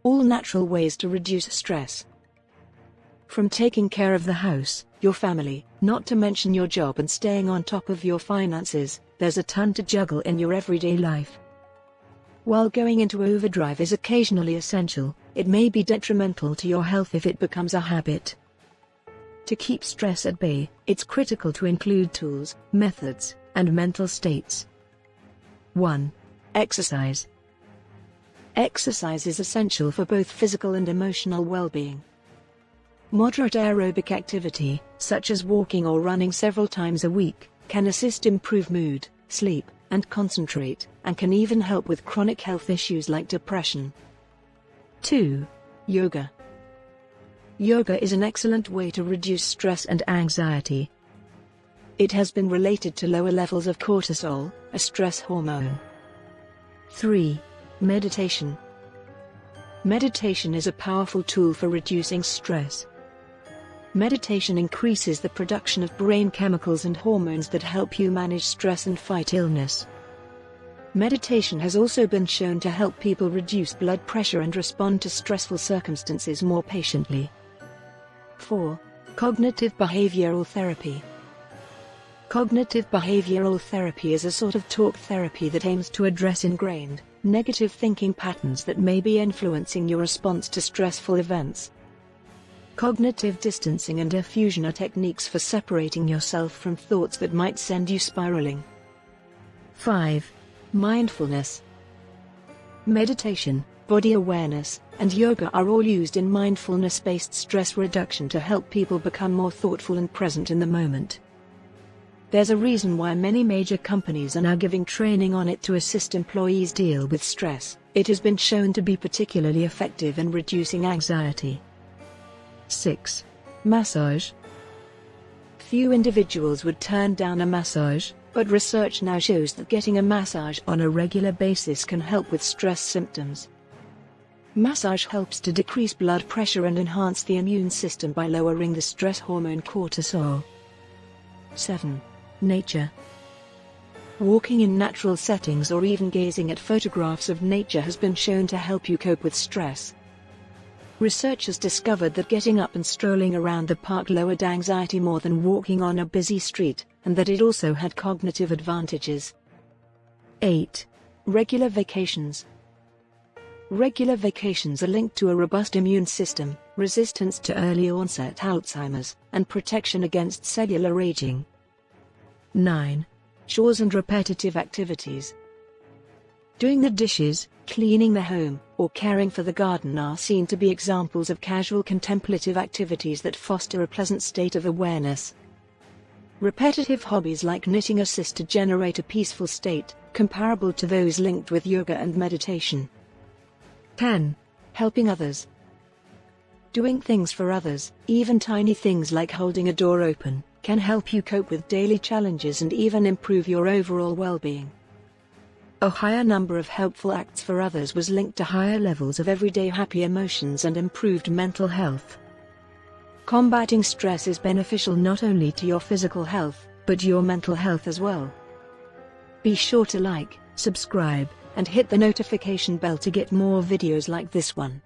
All natural ways to reduce stress. From taking care of the house, your family, not to mention your job and staying on top of your finances, there's a ton to juggle in your everyday life. While going into overdrive is occasionally essential, it may be detrimental to your health if it becomes a habit. To keep stress at bay, it's critical to include tools, methods, and mental states. 1. Exercise. Exercise is essential for both physical and emotional well-being. Moderate aerobic activity, such as walking or running several times a week, can assist improve mood, sleep, and concentrate, and can even help with chronic health issues like depression. 2. Yoga. Yoga is an excellent way to reduce stress and anxiety. It has been related to lower levels of cortisol, a stress hormone. 3. Meditation. Meditation is a powerful tool for reducing stress. Meditation increases the production of brain chemicals and hormones that help you manage stress and fight illness. Meditation has also been shown to help people reduce blood pressure and respond to stressful circumstances more patiently. 4. Cognitive behavioral therapy. Cognitive behavioral therapy is a sort of talk therapy that aims to address ingrained, negative thinking patterns that may be influencing your response to stressful events. Cognitive distancing and diffusion are techniques for separating yourself from thoughts that might send you spiraling. 5. Mindfulness. Meditation, body awareness, and yoga are all used in mindfulness-based stress reduction to help people become more thoughtful and present in the moment. There's a reason why many major companies are now giving training on it to assist employees deal with stress. It has been shown to be particularly effective in reducing anxiety. 6. Massage. Few individuals would turn down a massage, but research now shows that getting a massage on a regular basis can help with stress symptoms. Massage helps to decrease blood pressure and enhance the immune system by lowering the stress hormone cortisol. 7. Nature. Walking in natural settings or even gazing at photographs of nature has been shown to help you cope with stress. Researchers discovered that getting up and strolling around the park lowered anxiety more than walking on a busy street, and that it also had cognitive advantages. 8. Regular vacations. Regular vacations are linked to a robust immune system, resistance to early-onset Alzheimer's, and protection against cellular aging. 9. Chores and repetitive activities. Doing the dishes, cleaning the home, or caring for the garden are seen to be examples of casual contemplative activities that foster a pleasant state of awareness. Repetitive hobbies like knitting assist to generate a peaceful state, comparable to those linked with yoga and meditation. 10. Helping others. Doing things for others, even tiny things like holding a door open, can help you cope with daily challenges and even improve your overall well-being. A higher number of helpful acts for others was linked to higher levels of everyday happy emotions and improved mental health. Combating stress is beneficial not only to your physical health, but your mental health as well. Be sure to like, subscribe, and hit the notification bell to get more videos like this one.